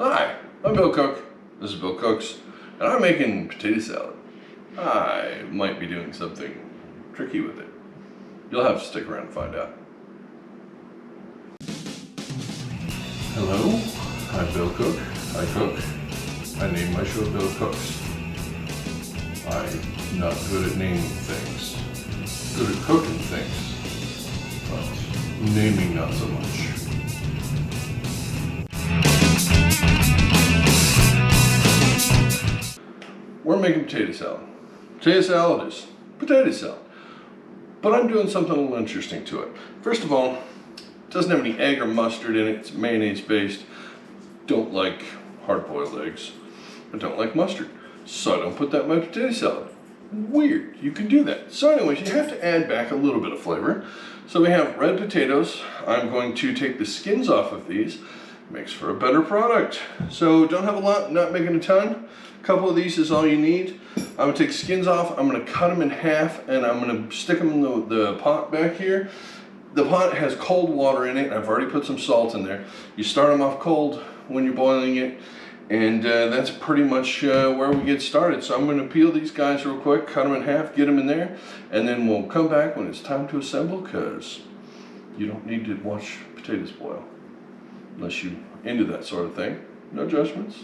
Hi, I'm Bill Cook. This is Bill Cooks, and I'm making potato salad. I might be doing something tricky with it. You'll have to stick around and find out. Hello, I'm Bill Cook. I cook. I name my show Bill Cooks. I'm not good at naming things. Good at cooking things, but naming not so much. We're making potato salad. Potato salad is potato salad. But I'm doing something a little interesting to it. First of all, it doesn't have any egg or mustard in it. It's mayonnaise based. Don't like hard-boiled eggs. I don't like mustard. So I don't put that in my potato salad. Weird, you can do that. So anyways, you have to add back a little bit of flavor. So we have red potatoes. I'm going to take the skins off of these. Makes for a better product. So don't have a lot, not making a ton. A couple of these is all you need. I'm gonna take skins off, I'm gonna cut them in half, and I'm gonna stick them in the pot back here. The pot has cold water in it. I've already put some salt in there. You start them off cold when you're boiling it, and that's pretty much where we get started. So I'm gonna peel these guys real quick, cut them in half, get them in there, and then we'll come back when it's time to assemble, because you don't need to watch potatoes boil unless you're into that sort of thing. No judgments.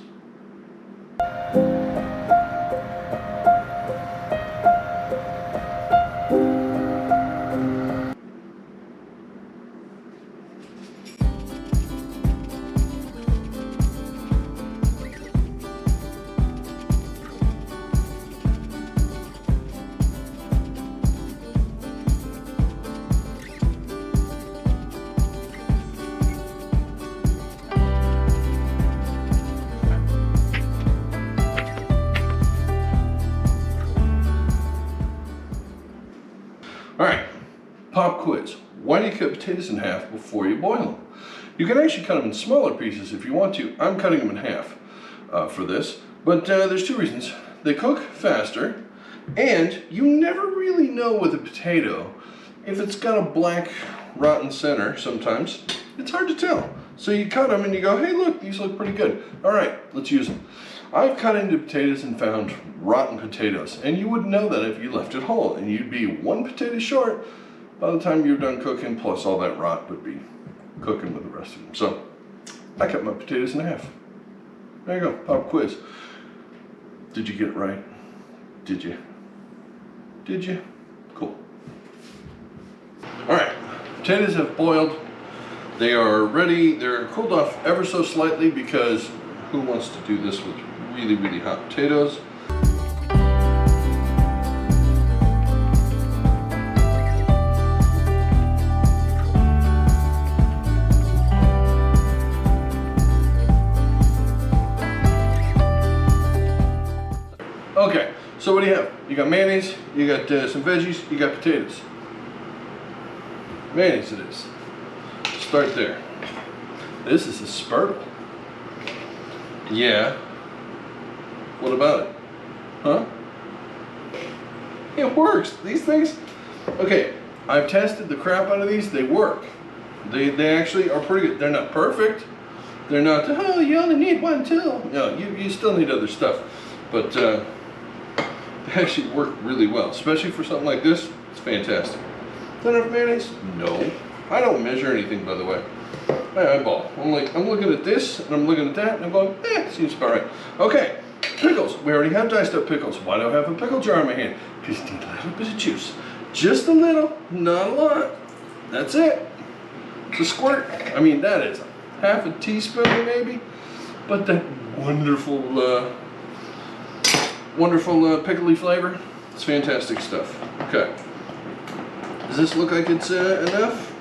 Alright, pop quiz. Why do you cut potatoes in half before you boil them? You can actually cut them in smaller pieces if you want to. I'm cutting them in half for this, but there's two reasons. They cook faster, and you never really know with a potato if it's got a black rotten center sometimes. It's hard to tell. So you cut them and you go, hey look, these look pretty good. Alright, let's use them. I've cut into potatoes and found rotten potatoes, and you wouldn't know that if you left it whole, and you'd be one potato short by the time you're done cooking, plus all that rot would be cooking with the rest of them. So I cut my potatoes in half. There you go, pop quiz. Did you get it right? Did you? Did you? Cool. Alright, potatoes have boiled. They are ready. They're cooled off ever so slightly, because who wants to do this with really, really hot potatoes? Okay, so what do you have? You got mayonnaise, you got some veggies, you got potatoes. Mayonnaise it is. Start there. This is a spurtle. Yeah. What about it? Huh? It works. These things, okay, I've tested the crap out of these. They work. They actually are pretty good. They're not perfect. They're not, oh, you only need one tool. No, you still need other stuff. But they actually work really well, especially for something like this. It's fantastic. Is that enough mayonnaise? No. I don't measure anything, by the way. I eyeball. I'm looking at this, and I'm looking at that, and I'm going, seems about right. Okay, pickles. We already have diced up pickles. Why do I have a pickle jar in my hand? Because you need a little bit of juice. Just a little, not a lot. That's it. It's a squirt. I mean, that is half a teaspoon, maybe. But that wonderful, pickly flavor. It's fantastic stuff. Okay. Does this look like it's enough?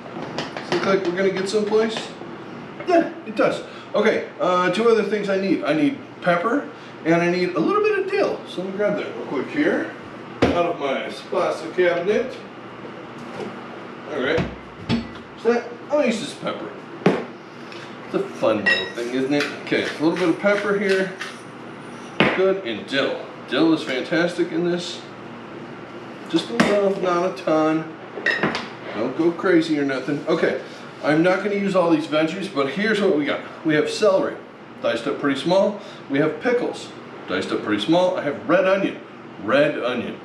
Does it look like we're going to get someplace? Yeah, it does. Okay, two other things I need. I need pepper, and I need a little bit of dill. So let me grab that real quick here, out of my plastic cabinet. All right. So I'll use this pepper. It's a fun little thing, isn't it? Okay, a little bit of pepper here. Good, and dill. Dill is fantastic in this. Just a little, not a ton. Don't go crazy or nothing. Okay, I'm not going to use all these veggies, but here's what we got. We have celery, diced up pretty small. We have pickles, diced up pretty small. I have red onion,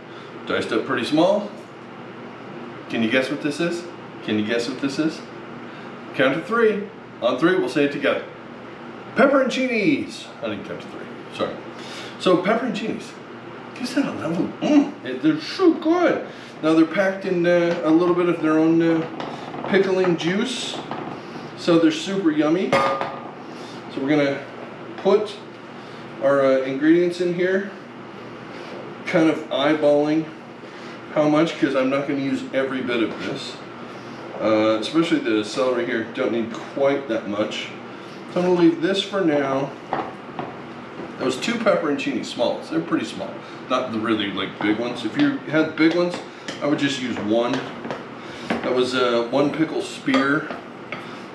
diced up pretty small. Can you guess what this is? Can you guess what this is? Count to three. On three, we'll say it together. Pepperoncinis. I didn't count to three, sorry. So pepperoncinis, gives that a level. They're so good. Now they're packed in a little bit of their own pickling juice, so they're super yummy. So we're gonna put our ingredients in here, kind of eyeballing how much, because I'm not gonna use every bit of this. Especially the celery here, don't need quite that much. So I'm gonna leave this for now. Those 2 pepperoncini smalls, they're pretty small. Not the really like big ones. If you had big ones, I would just use one. That was 1 pickle spear.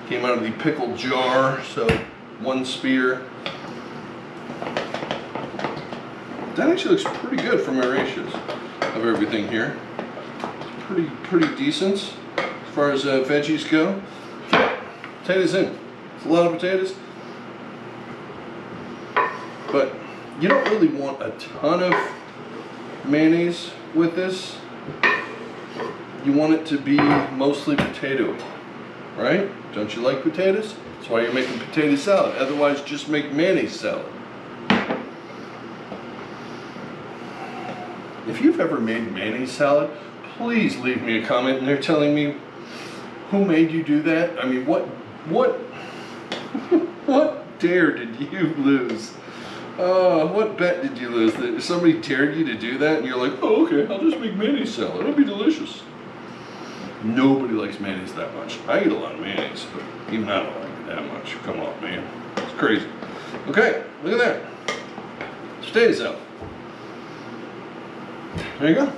Came out of the pickle jar, so 1 spear. That actually looks pretty good for my ratios of everything here. It's pretty decent as far as veggies go. Okay, potatoes in. It's a lot of potatoes, but you don't really want a ton of mayonnaise with this. You want it to be mostly potato, right? Don't you like potatoes? That's why you're making potato salad. Otherwise, just make mayonnaise salad. If you've ever made mayonnaise salad, please leave me a comment in there telling me who made you do that. I mean, what dare did you lose? What bet did you lose? That somebody dared you to do that and you're like, oh, okay, I'll just make mayonnaise salad. It'll be delicious. Nobody likes mayonnaise that much. I eat a lot of mayonnaise, but even I don't like it that much. Come on, man. It's crazy. Okay, look at that. Potato salad. There you go.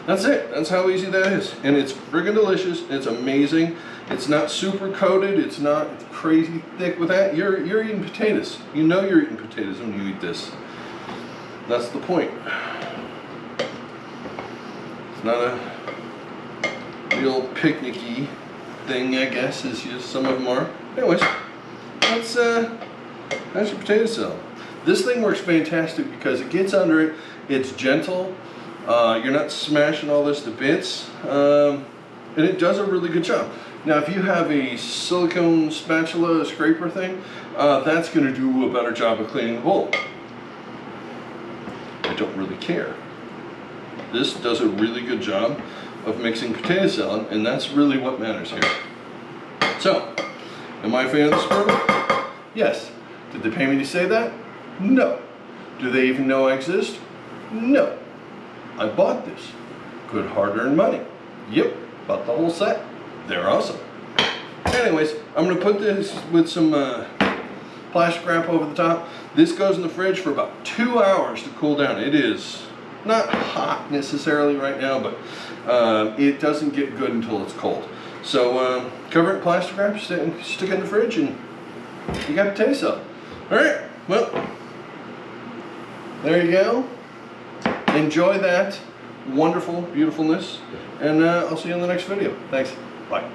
That's it. That's how easy that is. And it's friggin' delicious. It's amazing. It's not super coated. It's not crazy thick with that. You're eating potatoes. You know you're eating potatoes when you eat this. That's the point. It's not a real picnicky thing, I guess, as some of them are. Anyways, that's your potato salad. This thing works fantastic because it gets under it. It's gentle. You're not smashing all this to bits, and it does a really good job. Now, if you have a silicone spatula scraper thing, that's going to do a better job of cleaning the bowl. I don't really care. This does a really good job of mixing potato salad, and that's really what matters here. So, am I a fan of this product? Yes. Did they pay me to say that? No. Do they even know I exist? No. I bought this. Good hard-earned money. Yep, bought the whole set. They're awesome. Anyways, I'm going to put this with some plastic wrap over the top. This goes in the fridge for about 2 hours to cool down. It is not hot necessarily right now, but it doesn't get good until it's cold. So cover it in plastic wrap, stick it in the fridge, and you got potato salad. Alright, well, there you go. Enjoy that wonderful beautifulness, and I'll see you in the next video. Thanks. Bye.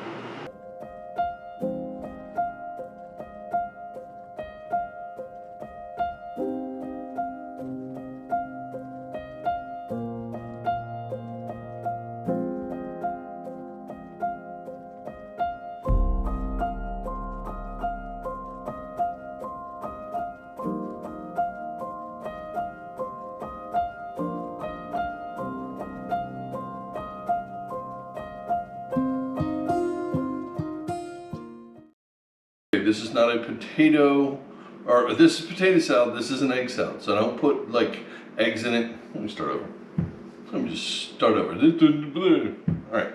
This is not a potato, or this is potato salad, this is an egg salad. So I don't put like eggs in it. Let me start over. Let me just start over. All right.